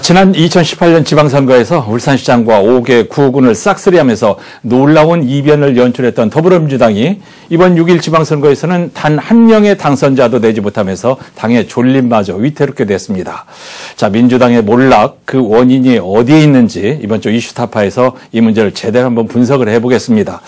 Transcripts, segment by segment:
지난 2018년 지방선거에서 울산시장과 5개 구군을 싹쓸이하면서 놀라운 이변을 연출했던 더불어민주당이 이번 6일 지방선거에서는 단 한 명의 당선자도 내지 못하면서 당의 졸림마저 위태롭게 됐습니다. 자, 민주당의 몰락, 그 원인이 어디에 있는지 이번 주 이슈타파에서 이 문제를 제대로 한번 분석을 해보겠습니다.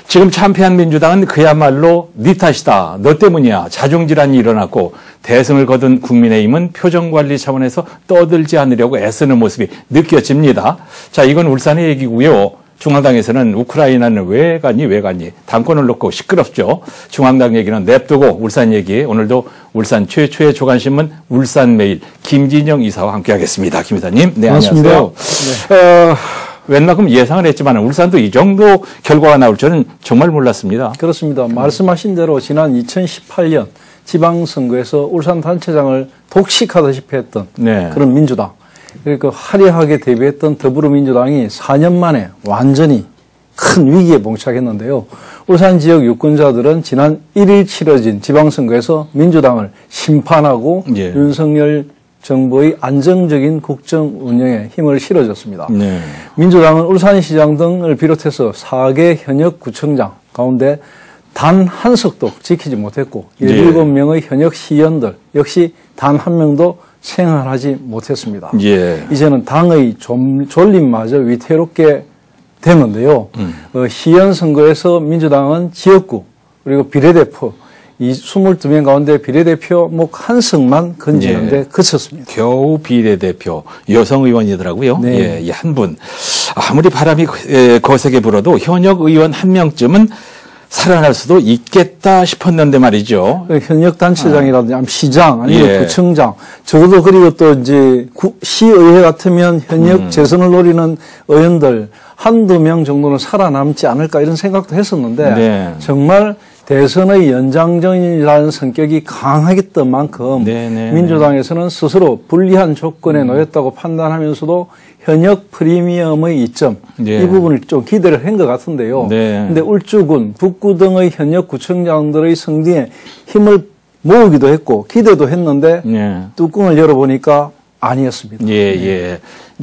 지금 참패한 민주당은 그야말로 네 탓이다, 너 때문이야, 자중질환이 일어났고 대승을 거둔 국민의힘은 표정관리 차원에서 떠들지 않으려고 애쓰는 모습이 느껴집니다. 자, 이건 울산의 얘기고요. 중앙당에서는 우크라이나는 왜 가니 당권을 놓고 시끄럽죠. 중앙당 얘기는 냅두고 울산 얘기, 오늘도 울산 최초의 조간신문 울산매일 김진영 이사와 함께하겠습니다. 김 이사님, 네, 반갑습니다. 안녕하세요. 네. 웬만큼 예상을 했지만 울산도 이 정도 결과가 나올 줄은 정말 몰랐습니다. 그렇습니다. 말씀하신 대로 지난 2018년 지방선거에서 울산 단체장을 독식하다시피 했던 그런 민주당, 그러니까 화려하게 데뷔했던 더불어민주당이 4년 만에 완전히 큰 위기에 봉착했는데요. 울산 지역 유권자들은 지난 1일 치러진 지방선거에서 민주당을 심판하고 윤석열 정부의 안정적인 국정 운영에 힘을 실어줬습니다. 민주당은 울산시장 등을 비롯해서 4개 현역 구청장 가운데 단 한 석도 지키지 못했고 17명의 현역 시의원들 역시 단 한 명도 생활하지 못했습니다. 이제는 당의 졸림마저 위태롭게 되는데요. 시의원 선거에서 민주당은 지역구 그리고 비례대표 이 22명 가운데 비례대표 목 한 석만 건지는데 그쳤습니다. 겨우 비례대표 여성 의원이더라고요. 예, 한 분. 아무리 바람이 거세게 불어도 현역 의원 한 명쯤은 살아날 수도 있겠다 싶었는데 말이죠. 현역 단체장이라든지 아니면 시장 아니면 구청장 적어도 그리고 또 이제 시의회 같으면 현역 재선을 노리는 의원들 한두 명 정도는 살아남지 않을까 이런 생각도 했었는데 정말 대선의 연장전이라는 성격이 강했던 만큼 민주당에서는 스스로 불리한 조건에 놓였다고 판단하면서도 현역 프리미엄의 이점 이 부분을 좀 기대를 한 것 같은데요. 근데 울주군, 북구 등의 현역 구청장들의 승리에 힘을 모으기도 했고 기대도 했는데 뚜껑을 열어보니까 아니었습니다. 이제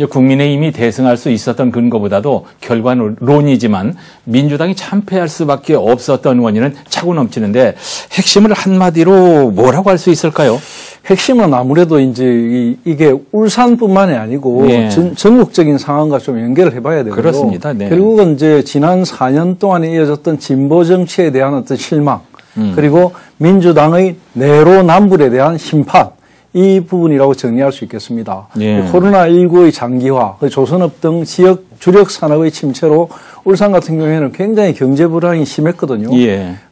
국민의힘이 대승할 수 있었던 근거보다도 결과론이지만 민주당이 참패할 수밖에 없었던 원인은 차고 넘치는데 핵심을 한마디로 뭐라고 할 수 있을까요? 핵심은 아무래도 이제 이게 울산뿐만이 아니고 전국적인 상황과 좀 연결을 해봐야 되고요. 그렇습니다. 결국은 이제 지난 4년 동안에 이어졌던 진보 정치에 대한 어떤 실망 그리고 민주당의 내로남불에 대한 심판 이 부분이라고 정리할 수 있겠습니다. 코로나19의 장기화, 조선업 등 지역 주력 산업의 침체로 울산 같은 경우에는 굉장히 경제 불황이 심했거든요.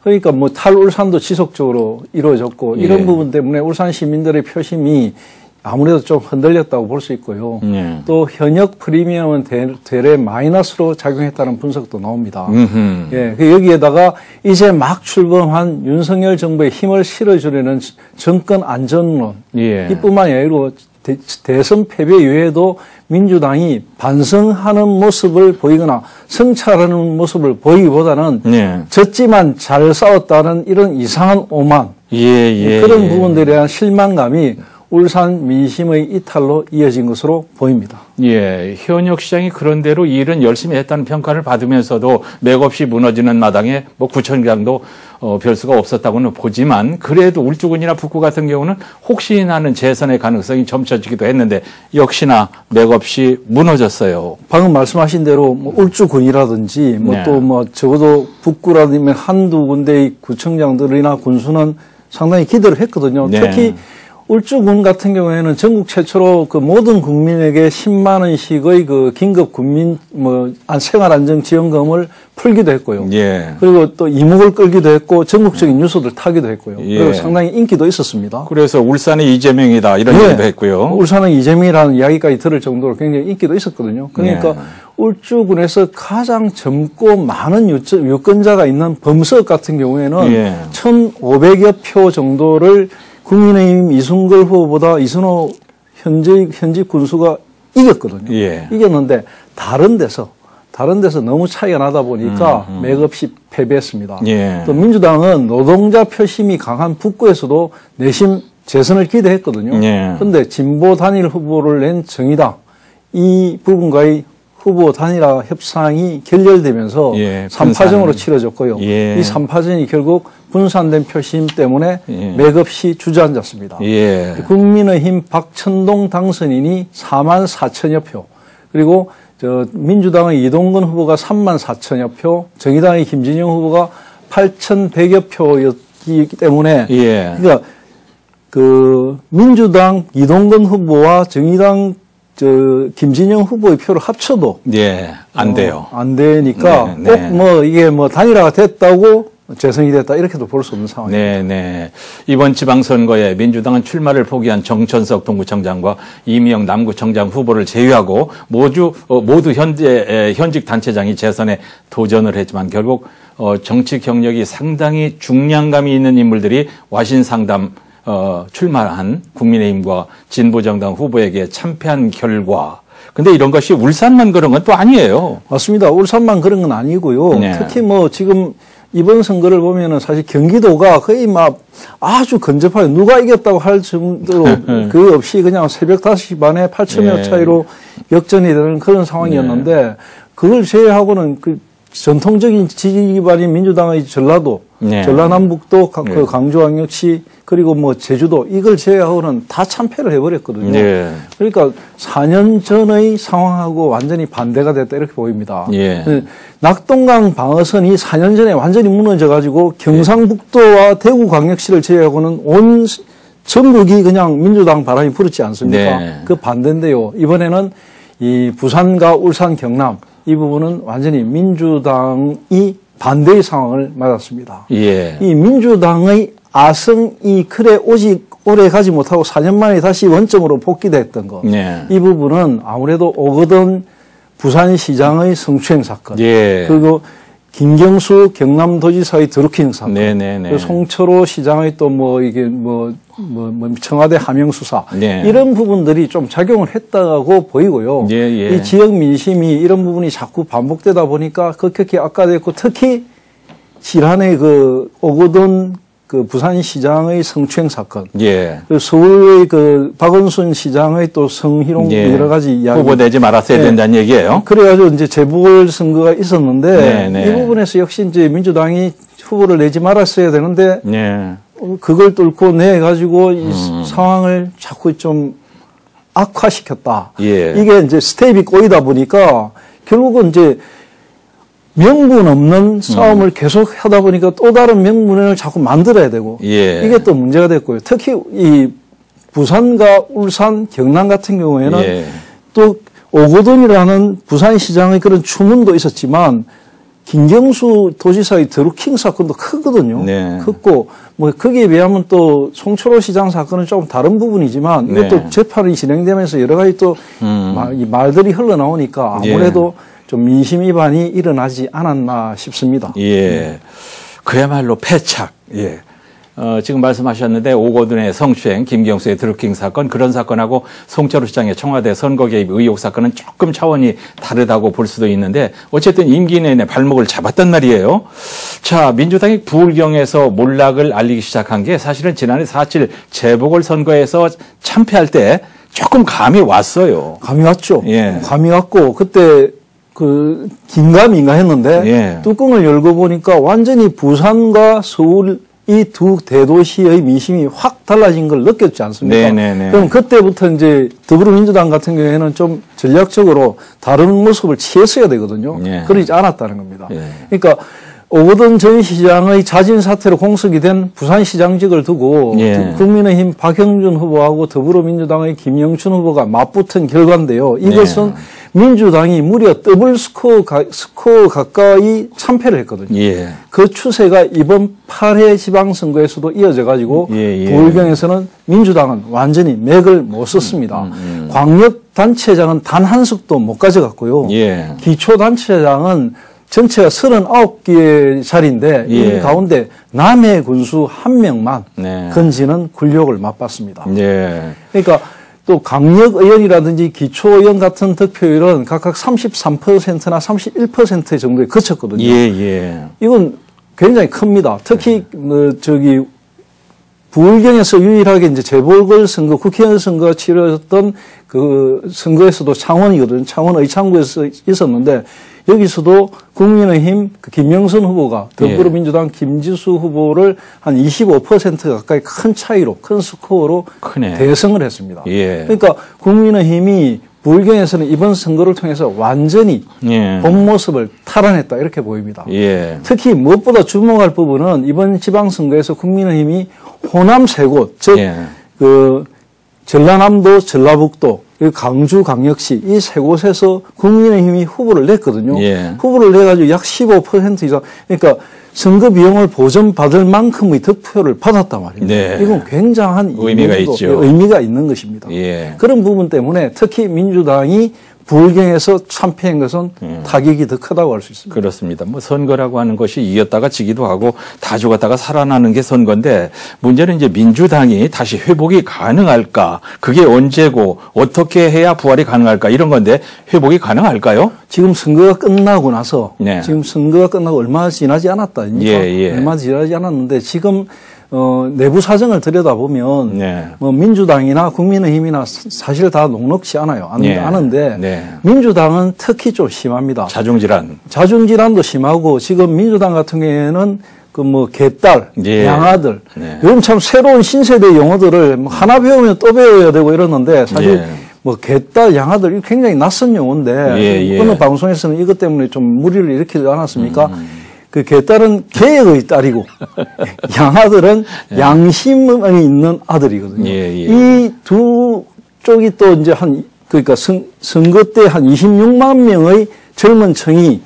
그러니까 뭐 탈울산도 지속적으로 이루어졌고 이런 부분 때문에 울산 시민들의 표심이 아무래도 좀 흔들렸다고 볼 수 있고요. 또 현역 프리미엄은 되레 마이너스로 작용했다는 분석도 나옵니다. 여기에다가 이제 막 출범한 윤석열 정부의 힘을 실어주려는 정권 안전론 이뿐만이 아니고 대선 패배 이후에도 민주당이 반성하는 모습을 보이거나 성찰하는 모습을 보이기보다는 졌지만 잘 싸웠다는 이런 이상한 오만 그런 부분들에 대한 실망감이 울산 민심의 이탈로 이어진 것으로 보입니다. 현역 시장이 그런대로 일은 열심히 했다는 평가를 받으면서도 맥없이 무너지는 마당에 뭐 구청장도 별 수가 없었다고는 보지만 그래도 울주군이나 북구 같은 경우는 혹시나 하는 재선의 가능성이 점쳐지기도 했는데 역시나 맥없이 무너졌어요. 방금 말씀하신 대로 뭐 울주군이라든지 또 적어도 북구라든지 한두 군데의 구청장들이나 군수는 상당히 기대를 했거든요. 특히 울주군 같은 경우에는 전국 최초로 그 모든 국민에게 10만 원씩의 그 긴급 국민 생활안정지원금을 풀기도 했고요. 그리고 또 이목을 끌기도 했고 전국적인 뉴스들 타기도 했고요. 그리고 상당히 인기도 있었습니다. 그래서 울산이 이재명이다 이런 얘기도 했고요. 울산은 이재명이라는 이야기까지 들을 정도로 굉장히 인기도 있었거든요. 그러니까 울주군에서 가장 젊고 많은 유권자가 있는 범석 같은 경우에는 1,500여 표 정도를 국민의힘 이승걸 후보보다 이선호 현직 군수가 이겼거든요. 이겼는데 다른 데서 너무 차이가 나다 보니까 맥없이 패배했습니다. 또 민주당은 노동자 표심이 강한 북구에서도 내심 재선을 기대했거든요. 그런데 진보 단일 후보를 낸 정의당 이 부분과의 후보 단일화 협상이 결렬되면서 3파전으로 치러졌고요. 이 3파전이 결국 분산된 표심 때문에 맥없이 주저앉았습니다. 국민의힘 박천동 당선인이 4만 4천여 표, 그리고 민주당의 이동건 후보가 3만 4천여 표, 정의당의 김진영 후보가 8,100여 표였기 때문에 그러니까 민주당 이동건 후보와 정의당 김진영 후보의 표를 합쳐도 안 돼요. 안 되니까 꼭 이게 단일화가 됐다고 재선이 됐다 이렇게도 볼 수 없는 상황입니다. 이번 지방선거에 민주당은 출마를 포기한 정천석 동구청장과 이미영 남구청장 후보를 제외하고 모두 현직 단체장이 재선에 도전을 했지만 결국 정치 경력이 상당히 중량감이 있는 인물들이 와신상담 출마한 국민의힘과 진보정당 후보에게 참패한 결과. 근데 이런 것이 울산만 그런 건 또 아니에요. 맞습니다. 울산만 그런 건 아니고요. 특히 지금 이번 선거를 보면은 사실 경기도가 거의 아주 근접하게 누가 이겼다고 할 정도로 그 없이 그냥 새벽 5시 반에 8천여 차이로 역전이 되는 그런 상황이었는데 그걸 제외하고는 전통적인 지지 기반인 민주당의 전라도, 전라남북도, 그 강주광역시, 그리고 제주도, 이걸 제외하고는 다 참패를 해버렸거든요. 그러니까 4년 전의 상황하고 완전히 반대가 됐다, 이렇게 보입니다. 낙동강 방어선이 4년 전에 완전히 무너져가지고 경상북도와 대구광역시를 제외하고는 온 전국이 그냥 민주당 바람이 불었지 않습니까? 그 반대인데요. 이번에는 이 부산과 울산, 경남, 이 부분은 완전히 민주당이 반대의 상황을 맞았습니다. 이 민주당의 아성이 오직 오래 가지 못하고 4년 만에 다시 원점으로 복귀됐던 것. 이 부분은 아무래도 오거돈 부산시장의 성추행 사건. 그리고 김경수 경남도지사의 드루킹 사건. 그리고 송철호 시장의 또 청와대 하명 수사. 이런 부분들이 좀 작용을 했다고 보이고요. 이 지역 민심이 이런 부분이 자꾸 반복되다 보니까 급격히 악화됐고 특히 지난해 오거돈 부산시장의 성추행 사건. 서울의 박원순 시장의 또 성희롱 여러 가지 이야기. 후보 내지 말았어야 된다는 얘기예요. 그래가지고 이제 재보궐선거가 있었는데 이 부분에서 역시 이제 민주당이 후보를 내지 말았어야 되는데 그걸 뚫고 내가지고 이 상황을 자꾸 좀 악화시켰다. 이게 이제 스텝이 꼬이다 보니까 결국은 이제 명분 없는 싸움을 계속 하다 보니까 또 다른 명분을 자꾸 만들어야 되고 이게 또 문제가 됐고요. 특히 이 부산과 울산, 경남 같은 경우에는 또 오거돈이라는 부산시장의 그런 추문도 있었지만 김경수 도지사의 드루킹 사건도 크거든요. 크고 거기에 비하면 또 송철호 시장 사건은 조금 다른 부분이지만 이것도 재판이 진행되면서 여러 가지 또 말들이 흘러나오니까 아무래도 좀 민심 위반이 일어나지 않았나 싶습니다. 그야말로 패착. 지금 말씀하셨는데 오거돈의 성추행, 김경수의 드루킹 사건, 그런 사건하고 송철호 시장의 청와대 선거 개입 의혹 사건은 조금 차원이 다르다고 볼 수도 있는데 어쨌든 임기 내내 발목을 잡았단 말이에요. 자, 민주당이 부울경에서 몰락을 알리기 시작한 게 사실은 지난해 4.7 재보궐선거에서 참패할 때 조금 감이 왔어요. 감이 왔죠. 감이 왔고 그때 긴가민가 했는데 뚜껑을 열고 보니까 완전히 부산과 서울 이 두 대도시의 민심이 확 달라진 걸 느꼈지 않습니까? 그럼 그때부터 이제 더불어민주당 같은 경우에는 좀 전략적으로 다른 모습을 취했어야 되거든요. 그러지 않았다는 겁니다. 그러니까 오거돈 전 시장의 자진 사퇴로 공석이 된 부산시장직을 두고 국민의힘 박형준 후보하고 더불어민주당의 김영춘 후보가 맞붙은 결과인데요. 이것은 민주당이 무려 더블 스코어 가까이 참패를 했거든요. 그 추세가 이번 8회 지방선거에서도 이어져 가지고 부울경에서는 민주당은 완전히 맥을 못 썼습니다. 광역단체장은 단 한 석도 못 가져갔고요. 기초단체장은 전체가 39개의 자리인데 이 가운데 남해 군수 1명만 건지는 굴욕을 맛봤습니다. 그러니까 또 강력의원이라든지 기초의원 같은 득표율은 각각 33%나 31% 정도에 그쳤거든요. 이건 굉장히 큽니다. 특히 부울경에서 유일하게 이제 재보궐선거, 국회의원 선거가 치러졌던 그 선거에서도 창원이거든요. 창원 의창구에서 있었는데 여기서도 국민의힘 그 김영선 후보가 더불어민주당 김지수 후보를 한 25% 가까이 큰 차이로, 큰 스코어로 크네. 대승을 했습니다. 예. 그러니까 국민의힘이 부울경에서는 이번 선거를 통해서 완전히 본 모습을 탈환했다 이렇게 보입니다. 예. 특히 무엇보다 주목할 부분은 이번 지방선거에서 국민의힘이 호남 세 곳, 즉 그 전라남도, 전라북도, 강주광역시 이 세 곳에서 국민의힘이 후보를 냈거든요. 후보를 내가지고 약 15% 이상, 그러니까 선거 비용을 보전받을 만큼의 득표를 받았단 말입니다. 네. 이건 굉장한 의미가 있죠. 의미가 있는 것입니다. 그런 부분 때문에 특히 민주당이 부울경에서 참패한 것은 타격이 더 크다고 할 수 있습니다. 그렇습니다. 뭐 선거라고 하는 것이 이겼다가 지기도 하고 다 죽었다가 살아나는 게 선거인데 문제는 이제 민주당이 다시 회복이 가능할까? 그게 언제고 어떻게 해야 부활이 가능할까? 이런 건데 회복이 가능할까요? 지금 선거가 끝나고 나서 지금 선거가 끝나고 얼마 지나지 않았다. 얼마 지나지 않았는데 지금 내부 사정을 들여다보면 뭐 민주당이나 국민의힘이나 사실 다 녹록지 않아요. 않은데 민주당은 특히 좀 심합니다. 자중질환도 심하고 지금 민주당 같은 경우에는 그 뭐 개딸, 양아들 요즘 참 새로운 신세대 용어들을 뭐 하나 배우면 또 배워야 되고 이러는데 사실 뭐 개딸, 양아들 굉장히 낯선 용어인데 어느 방송에서는 이것 때문에 좀 무리를 일으키지 않았습니까? 그 개딸은 개의 딸이고 양아들은 양심이 있는 아들이거든요. 이 두 쪽이 또 이제 그러니까 선거 때 한 26만 명의 젊은 층이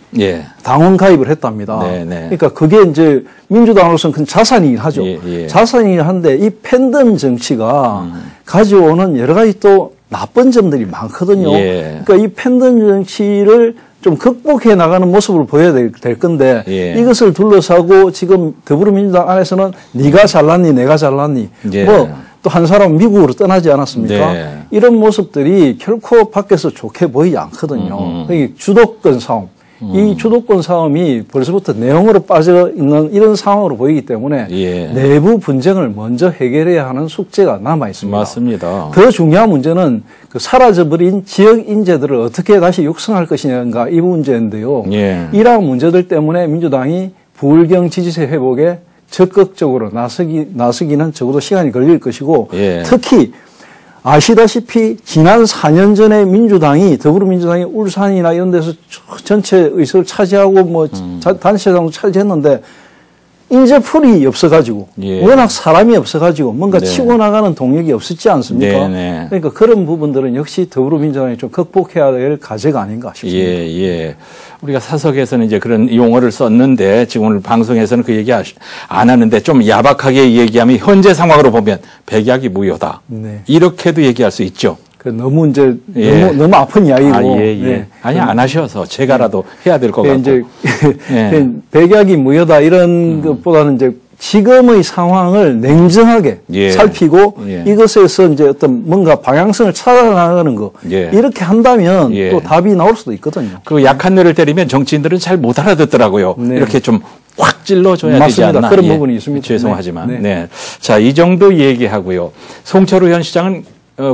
당원 가입을 했답니다. 그러니까 그게 이제 민주당으로서는 큰 자산이긴 하죠. 자산이긴 한데 이 팬덤 정치가 가져오는 여러 가지 또 나쁜 점들이 많거든요. 그러니까 이 팬덤 정치를 좀 극복해 나가는 모습을 보여야 될 건데 이것을 둘러싸고 지금 더불어민주당 안에서는 네가 잘났니 내가 잘났니 뭐 또 한 사람은 미국으로 떠나지 않았습니까? 이런 모습들이 결코 밖에서 좋게 보이지 않거든요. 주도권 싸움. 이 주도권 싸움이 벌써부터 내용으로 빠져 있는 이런 상황으로 보이기 때문에 내부 분쟁을 먼저 해결해야 하는 숙제가 남아 있습니다. 맞습니다. 더 중요한 문제는 그 사라져버린 지역 인재들을 어떻게 다시 육성할 것이냐가 이 문제인데요. 이러한 문제들 때문에 민주당이 부울경 지지세 회복에 적극적으로 나서기는 적어도 시간이 걸릴 것이고 특히 아시다시피 지난 4년 전에 더불어민주당이 울산이나 이런 데서 전체 의석을 차지하고 뭐 단체장도 차지했는데 인재풀이 없어가지고 워낙 사람이 없어가지고 뭔가 치고 나가는 동력이 없었지 않습니까? 그러니까 그런 부분들은 역시 더불어민주당이 좀 극복해야 될 과제가 아닌가 싶습니다. 우리가 사석에서는 이제 그런 용어를 썼는데 지금 오늘 방송에서는 그 얘기 안 하는데 좀 야박하게 얘기하면 현재 상황으로 보면 백약이 무효다. 이렇게도 얘기할 수 있죠. 너무 이제 너무 아픈 이야기고. 아니 안 하셔서 제가라도 해야 될 것 같고. 이제 백약이 무효다 이런 것보다는 이제 지금의 상황을 냉정하게 살피고 이것에서 이제 어떤 뭔가 방향성을 찾아나가는 거 이렇게 한다면 또 답이 나올 수도 있거든요. 그 약한 뇌를 때리면 정치인들은 잘 못 알아듣더라고요. 이렇게 좀 확 찔러줘야 되지 않나. 그런 부분이 있습니다. 죄송하지만. 자, 이 정도 얘기하고요. 송철우 현 시장은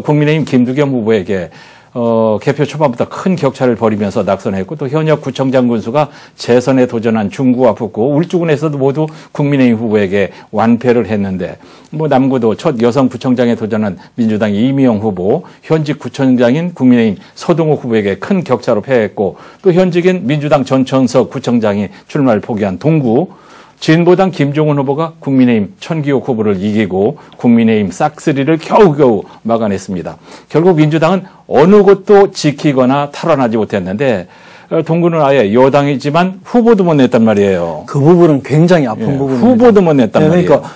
국민의힘 김두겸 후보에게 개표 초반부터 큰 격차를 벌이면서 낙선했고 또 현역 구청장 군수가 재선에 도전한 중구와 북구, 울주군에서도 모두 국민의힘 후보에게 완패를 했는데 뭐 남구도 첫 여성 구청장에 도전한 민주당 이미영 후보, 현직 구청장인 국민의힘 서동욱 후보에게 큰 격차로 패했고 또 현직인 민주당 전천석 구청장이 출마를 포기한 동구, 진보당 김종훈 후보가 국민의힘 천기옥 후보를 이기고 국민의힘 싹쓸이를 겨우겨우 막아냈습니다. 결국 민주당은 어느 곳도 지키거나 탈환하지 못했는데 동구는 아예 여당이지만 후보도 못 냈단 말이에요. 그 부분은 굉장히 아픈 부분입니다. 후보도 못 냈단 말이에요. 그러니까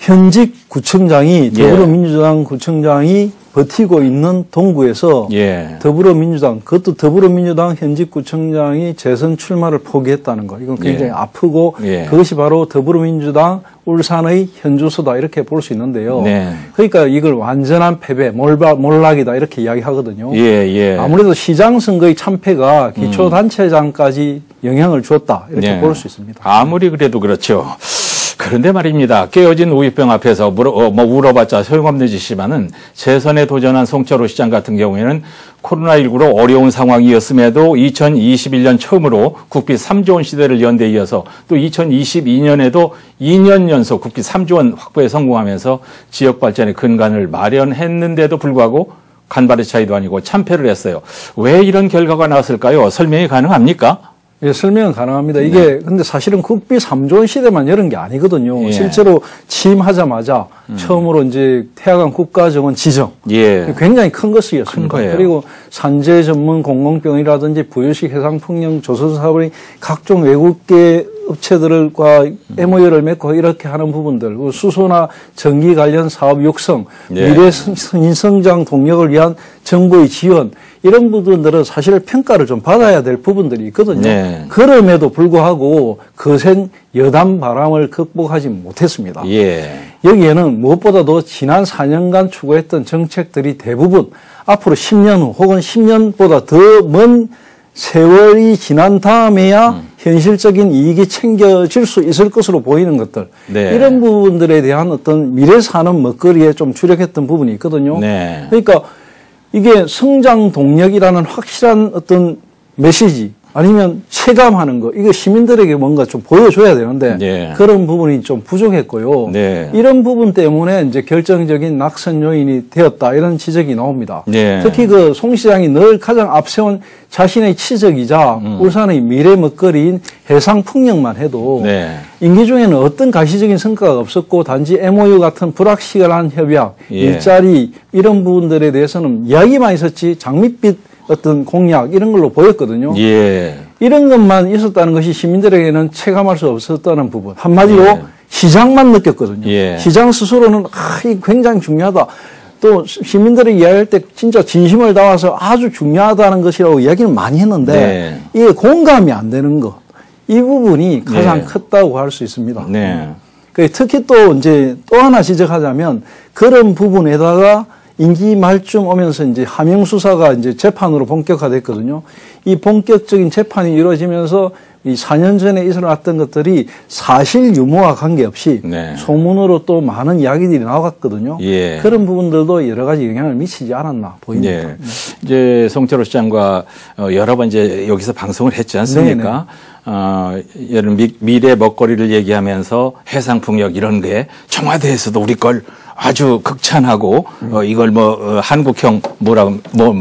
현직 구청장이 더불어민주당 구청장이 버티고 있는 동구에서 더불어민주당, 그것도 더불어민주당 현직 구청장이 재선 출마를 포기했다는 거. 이건 굉장히 아프고 그것이 바로 더불어민주당 울산의 현주소다 이렇게 볼 수 있는데요. 그러니까 이걸 완전한 패배, 몰락이다 이렇게 이야기하거든요. 아무래도 시장 선거의 참패가 기초단체장까지 영향을 주었다 이렇게 볼 수 있습니다. 아무리 그래도 그렇죠. 그런데 말입니다. 깨어진 우유병 앞에서 울어봤자 소용없는 짓이지만은 재선에 도전한 송철호 시장 같은 경우에는 코로나19로 어려운 상황이었음에도 2021년 처음으로 국비 3조 원 시대를 연 데 이어서 또 2022년에도 2년 연속 국비 3조 원 확보에 성공하면서 지역 발전의 근간을 마련했는데도 불구하고 간발의 차이도 아니고 참패를 했어요. 왜 이런 결과가 나왔을까요? 설명이 가능합니까? 예, 설명은 가능합니다. 이게 근데 사실은 국비 3조 원 시대만 열은 게 아니거든요. 예. 실제로 취임하자마자 처음으로 이제 태화강 국가정원 지정. 예. 굉장히 큰 것이었습니다. 큰 거예요. 그리고 산재 전문 공공병이라든지 부유식 해상풍력 조선 사업의 각종 외국계 업체들과 MOU를 맺고 이렇게 하는 부분들, 수소나 전기 관련 사업 육성, 예. 미래 성장 동력을 위한 정부의 지원, 이런 부분들은 사실 평가를 좀 받아야 될 부분들이 있거든요. 네. 그럼에도 불구하고 거센 여담 바람을 극복하지 못했습니다. 예. 여기에는 무엇보다도 지난 4년간 추구했던 정책들이 대부분 앞으로 10년 후 혹은 10년보다 더 먼 세월이 지난 다음에야 현실적인 이익이 챙겨질 수 있을 것으로 보이는 것들. 네. 이런 부분들에 대한 어떤 미래 산업 먹거리에 좀 주력했던 부분이 있거든요. 네. 그러니까 이게 성장 동력이라는 확실한 어떤 메시지 아니면 체감하는 거, 이거 시민들에게 뭔가 좀 보여줘야 되는데 네. 그런 부분이 좀 부족했고요. 네. 이런 부분 때문에 이제 결정적인 낙선 요인이 되었다, 이런 지적이 나옵니다. 네. 특히 그 송 시장이 늘 가장 앞세운 자신의 치적이자 울산의 미래 먹거리인 해상풍력만 해도 네. 임기 중에는 어떤 가시적인 성과가 없었고 단지 MOU 같은 불확실한 협약, 예. 일자리 이런 부분들에 대해서는 이야기만 있었지 장밋빛 어떤 공약 이런 걸로 보였거든요. 예. 이런 것만 있었다는 것이 시민들에게는 체감할 수 없었다는 부분. 한마디로 예. 시장만 느꼈거든요. 예. 시장 스스로는 이게 굉장히 중요하다. 또 시민들이 이야기할 때 진짜 진심을 담아서 아주 중요하다는 것이라고 이야기는 많이 했는데 네. 이게 공감이 안 되는 것. 이 부분이 가장 네. 컸다고 할 수 있습니다. 네. 특히 또 이제 또 하나 지적하자면 그런 부분에다가 임기 말쯤 오면서 이제 하명 수사가 이제 재판으로 본격화됐거든요. 이 본격적인 재판이 이루어지면서 이 4년 전에 일어났던 것들이 사실 유무와 관계없이 네. 소문으로 또 많은 이야기들이 나왔거든요. 예. 그런 부분들도 여러 가지 영향을 미치지 않았나 보입니다. 예. 이제 송철호 시장과 여러 번 이제 여기서 방송을 했지 않습니까? 예를 미래 먹거리를 얘기하면서 해상풍력 이런 게 청와대에서도 우리 걸 아주 극찬하고 이걸 한국형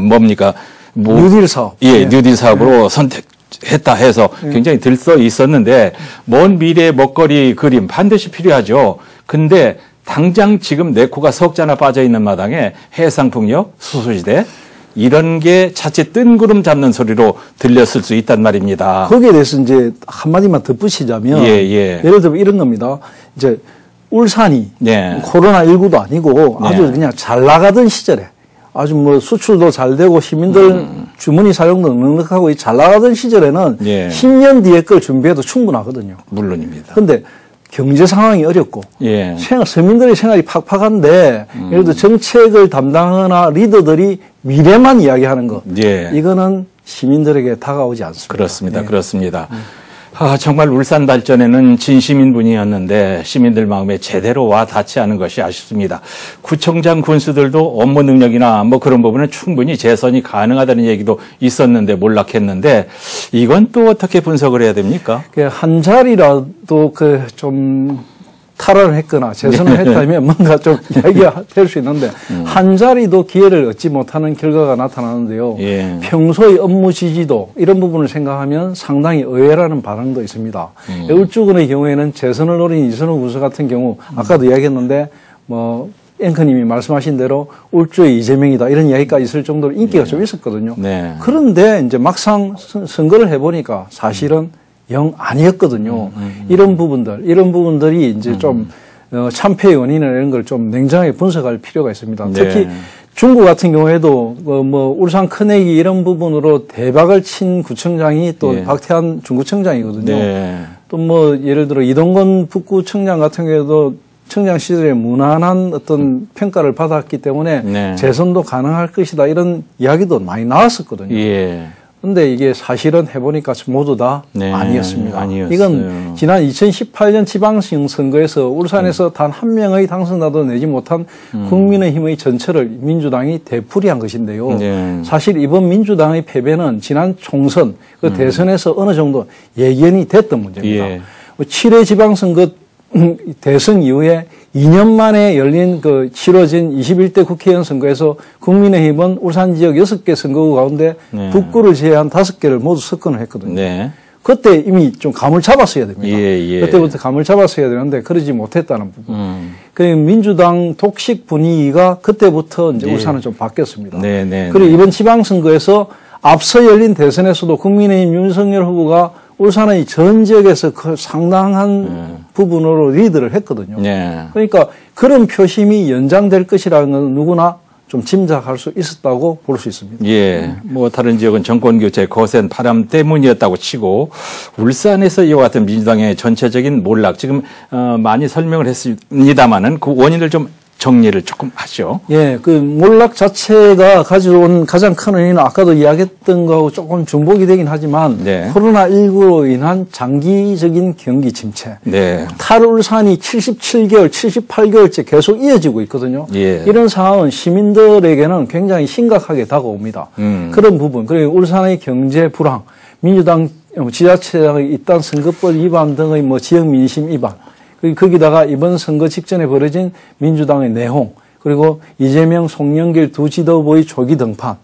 뭡니까? 뉴딜 사업. 예, 뉴딜 사업으로 선택했다 해서 굉장히 들써 있었는데 먼 미래 먹거리 그림 반드시 필요하죠. 근데 당장 지금 내 코가 석자나 빠져 있는 마당에 해상풍력, 수소시대 이런 게 자칫 뜬구름 잡는 소리로 들렸을 수 있단 말입니다. 거기에 대해서 이제 한마디만 덧붙이자면 예를 들어 이런 겁니다. 이제 울산이 코로나19도 아니고 아주 그냥 잘 나가던 시절에 아주 수출도 잘 되고 시민들 주머니 사용도 넉넉하고 잘 나가던 시절에는 10년 뒤에 걸 준비해도 충분하거든요. 물론입니다. 그런데 경제 상황이 어렵고 서민들의 생활이 팍팍한데 예를 들어 정책을 담당하거나 리더들이 미래만 이야기하는 것 이거는 시민들에게 다가오지 않습니다. 그렇습니다. 그렇습니다. 정말 울산 발전에는 진심인 분이었는데 시민들 마음에 제대로 와 닿지 않은 것이 아쉽습니다. 구청장 군수들도 업무 능력이나 그런 부분은 충분히 재선이 가능하다는 얘기도 있었는데 몰락했는데 이건 또 어떻게 분석을 해야 됩니까? 한 자리라도 좀 탈환을 했거나 재선을 했다면 뭔가 좀 이야기가 될 수 있는데 한 자리도 기회를 얻지 못하는 결과가 나타나는데요. 평소의 업무 지지도 이런 부분을 생각하면 상당히 의외라는 반응도 있습니다. 울주군의 경우에는 재선을 노린 이선호 군수 같은 경우 아까도 이야기했는데 앵커님이 말씀하신 대로 울주의 이재명이다 이런 이야기가 있을 정도로 인기가 좀 있었거든요. 그런데 이제 막상 선거를 해보니까 사실은 영 아니었거든요. 이런 부분들이 이제 좀 참패의 원인이나 이런 걸 좀 냉정하게 분석할 필요가 있습니다. 특히 중구 같은 경우에도 울산 큰애기 이런 부분으로 대박을 친 구청장이 또 박태환 중구청장이거든요. 또 예를 들어 이동건 북구청장 같은 경우에도 청장 시절에 무난한 어떤 평가를 받았기 때문에 재선도 가능할 것이다 이런 이야기도 많이 나왔었거든요. 근데 이게 사실은 해보니까 모두 다 네, 아니었습니다. 아니었어요. 이건 지난 2018년 지방선거에서 울산에서 단 한 명의 당선자도 내지 못한 국민의힘의 전철을 민주당이 되풀이한 것인데요. 네. 사실 이번 민주당의 패배는 지난 총선 그 대선에서 어느 정도 예견이 됐던 문제입니다. 예. 7회 지방선거 대선 이후에 2년 만에 열린 그 치러진 21대 국회의원 선거에서 국민의힘은 울산 지역 6개 선거구 가운데 네. 북구를 제외한 5개를 모두 석권을 했거든요. 네. 그때 이미 좀 감을 잡았어야 됩니다. 예. 그때부터 감을 잡았어야 되는데 그러지 못했다는 부분. 그리고 민주당 독식 분위기가 그때부터 이제 울산은 좀 바뀌었습니다. 그리고 이번 지방선거에서 앞서 열린 대선에서도 국민의힘 윤석열 후보가 울산의 전 지역에서 그 상당한 부분으로 리드를 했거든요. 그러니까 그런 표심이 연장될 것이라는 건 누구나 좀 짐작할 수 있었다고 볼 수 있습니다. 예. 뭐 다른 지역은 정권 교체 거센 바람 때문이었다고 치고 울산에서 이와 같은 민주당의 전체적인 몰락 지금 많이 설명을 했습니다마는 그 원인을 좀 정리를 조금 하죠. 예, 그 몰락 자체가 가져온 가장 큰 원인은 아까도 이야기했던 거하고 조금 중복이 되긴 하지만 코로나19로 인한 장기적인 경기 침체. 탈울산이 77개월, 78개월째 계속 이어지고 있거든요. 이런 상황은 시민들에게는 굉장히 심각하게 다가옵니다. 그런 부분, 그리고 울산의 경제 불황, 민주당 지자체의 이딴 선거법 위반 등의 뭐 지역 민심 위반, 거기다가 이번 선거 직전에 벌어진 민주당의 내홍, 그리고 이재명, 송영길 두 지도부의 조기 등판.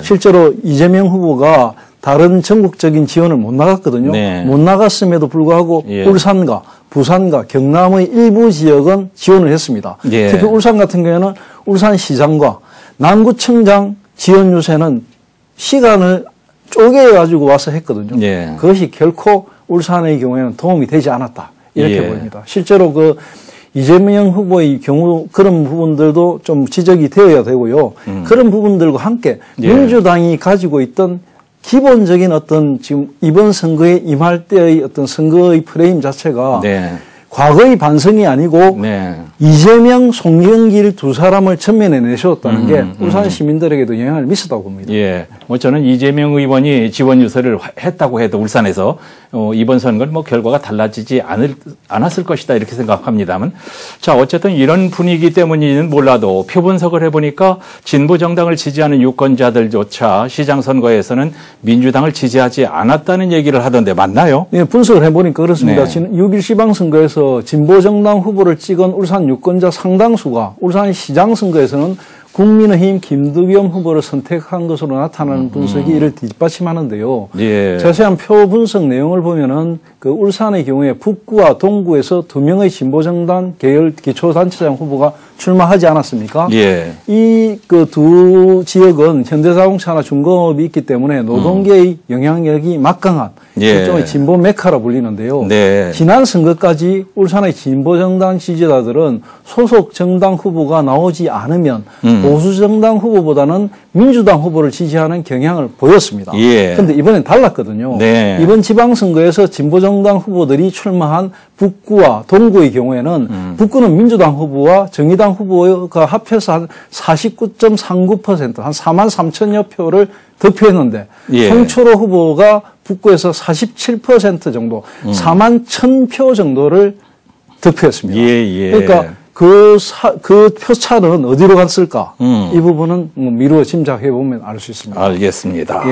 실제로 이재명 후보가 다른 전국적인 지원을 못 나갔거든요. 못 나갔음에도 불구하고 울산과 부산과 경남의 일부 지역은 지원을 했습니다. 특히 울산 같은 경우에는 울산시장과 남구청장 지원 유세는 시간을 쪼개가지고 와서 했거든요. 그것이 결코 울산의 경우에는 도움이 되지 않았다. 이렇게 보입니다. 실제로 그 이재명 후보의 경우 그런 부분들도 좀 지적이 되어야 되고요. 그런 부분들과 함께 민주당이 가지고 있던 기본적인 어떤 지금 이번 선거에 임할 때의 어떤 선거의 프레임 자체가 과거의 반성이 아니고 이재명, 송영길 두 사람을 전면에 내세웠다는 게 울산 시민들에게도 영향을 미쳤다고 봅니다. 뭐 저는 이재명 의원이 지원 유세를 했다고 해도 울산에서 이번 선거는 뭐 결과가 달라지지 않았을 것이다 이렇게 생각합니다만, 자 어쨌든 이런 분위기 때문인지는 몰라도 표 분석을 해보니까 진보 정당을 지지하는 유권자들조차 시장 선거에서는 민주당을 지지하지 않았다는 얘기를 하던데 맞나요? 네, 분석을 해보니까 그렇습니다. 6일 지방선거에서 진보정당 후보를 찍은 울산 유권자 상당수가 울산 시장 선거에서는 국민의힘 김두겸 후보를 선택한 것으로 나타나는 분석이 이를 뒷받침하는데요. 자세한 표 분석 내용을 보면은 그 울산의 경우에 북구와 동구에서 2명의 진보정당 계열 기초단체장 후보가 출마하지 않았습니까? 이 그 두 지역은 현대자동차나 중공업이 있기 때문에 노동계의 영향력이 막강한 일종의 진보 메카라 불리는데요. 지난 선거까지 울산의 진보정당 지지자들은 소속 정당 후보가 나오지 않으면 보수정당 후보보다는 민주당 후보를 지지하는 경향을 보였습니다. 그런데 이번엔 달랐거든요. 이번 지방선거에서 진보정당 후보들이 출마한 북구와 동구의 경우에는 북구는 민주당 후보와 정의당 후보가 합해서 한 49.39%, 한 4만 3천여 표를 득표했는데 송철호 후보가 북구에서 47% 정도, 4만 1,000표 정도를 득표했습니다. 그러니까 그 표차는 어디로 갔을까? 이 부분은 미루어 짐작해 보면 알 수 있습니다. 알겠습니다.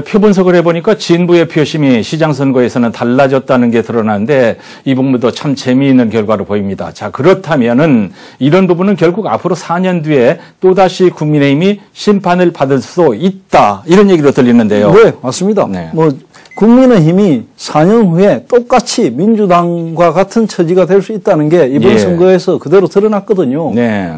표 분석을 해보니까 진보의 표심이 시장 선거에서는 달라졌다는 게 드러나는데 이 부분도 참 재미있는 결과로 보입니다. 자, 그렇다면은 이런 부분은 결국 앞으로 4년 뒤에 또다시 국민의힘이 심판을 받을 수도 있다. 이런 얘기로 들리는데요. 네, 맞습니다. 뭐 국민의힘이 4년 후에 똑같이 민주당과 같은 처지가 될 수 있다는 게 이번 선거에서 그대로 드러났거든요.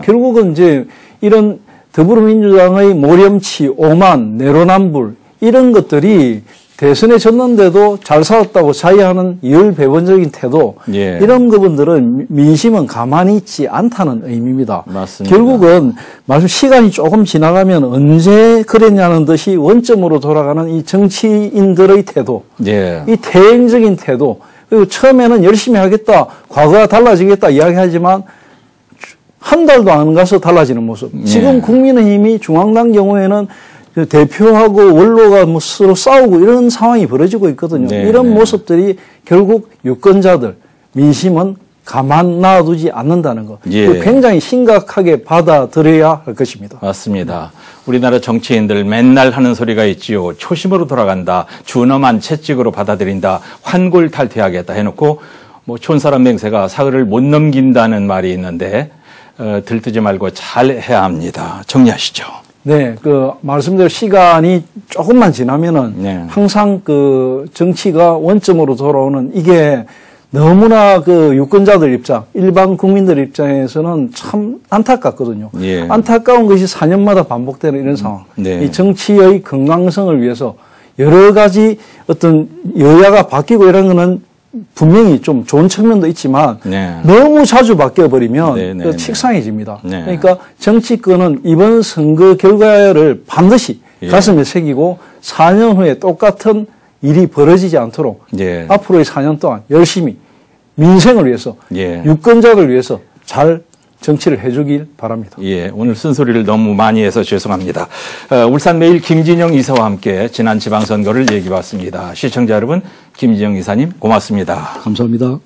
결국은 이제 이런 더불어민주당의 모렴치, 오만, 내로남불 이런 것들이 대선에 졌는데도 잘 싸웠다고 자의하는 열배번적인 태도, 이런 부분들은 민심은 가만히 있지 않다는 의미입니다. 결국은 시간이 조금 지나가면 언제 그랬냐는 듯이 원점으로 돌아가는 이 정치인들의 태도, 이 대행적인 태도, 그리고 처음에는 열심히 하겠다, 과거와 달라지겠다 이야기하지만 한 달도 안 가서 달라지는 모습. 지금 국민의힘이 중앙당 경우에는 대표하고 원로가 뭐 서로 싸우고 이런 상황이 벌어지고 있거든요. 네, 이런 네. 모습들이 결국 유권자들, 민심은 가만 놔두지 않는다는 거. 예. 굉장히 심각하게 받아들여야 할 것입니다. 맞습니다. 우리나라 정치인들 맨날 하는 소리가 있지요. 초심으로 돌아간다. 준엄한 채찍으로 받아들인다. 환골탈퇴하겠다 해놓고 뭐 촌사람 맹세가 사흘을 못 넘긴다는 말이 있는데 들뜨지 말고 잘 해야 합니다. 정리하시죠. 네, 말씀대로 시간이 조금만 지나면은 네. 항상 정치가 원점으로 돌아오는 이게 너무나 유권자들 입장, 일반 국민들 입장에서는 참 안타깝거든요. 예. 안타까운 것이 4년마다 반복되는 이런 상황. 네. 이 정치의 건강성을 위해서 여러 가지 어떤 여야가 바뀌고 이런 거는 분명히 좀 좋은 측면도 있지만 네. 너무 자주 바뀌어버리면 네, 네, 칙상해집니다. 네. 그러니까 정치권은 이번 선거 결과를 반드시 예. 가슴에 새기고 4년 후에 똑같은 일이 벌어지지 않도록 예. 앞으로의 4년 동안 열심히 민생을 위해서 예. 유권자를 위해서 잘 정치를 해주길 바랍니다. 예, 오늘 쓴소리를 너무 많이 해서 죄송합니다. 울산매일 김진영 이사와 함께 지난 지방선거를 얘기해봤습니다. 시청자 여러분, 김진영 이사님 고맙습니다. 감사합니다.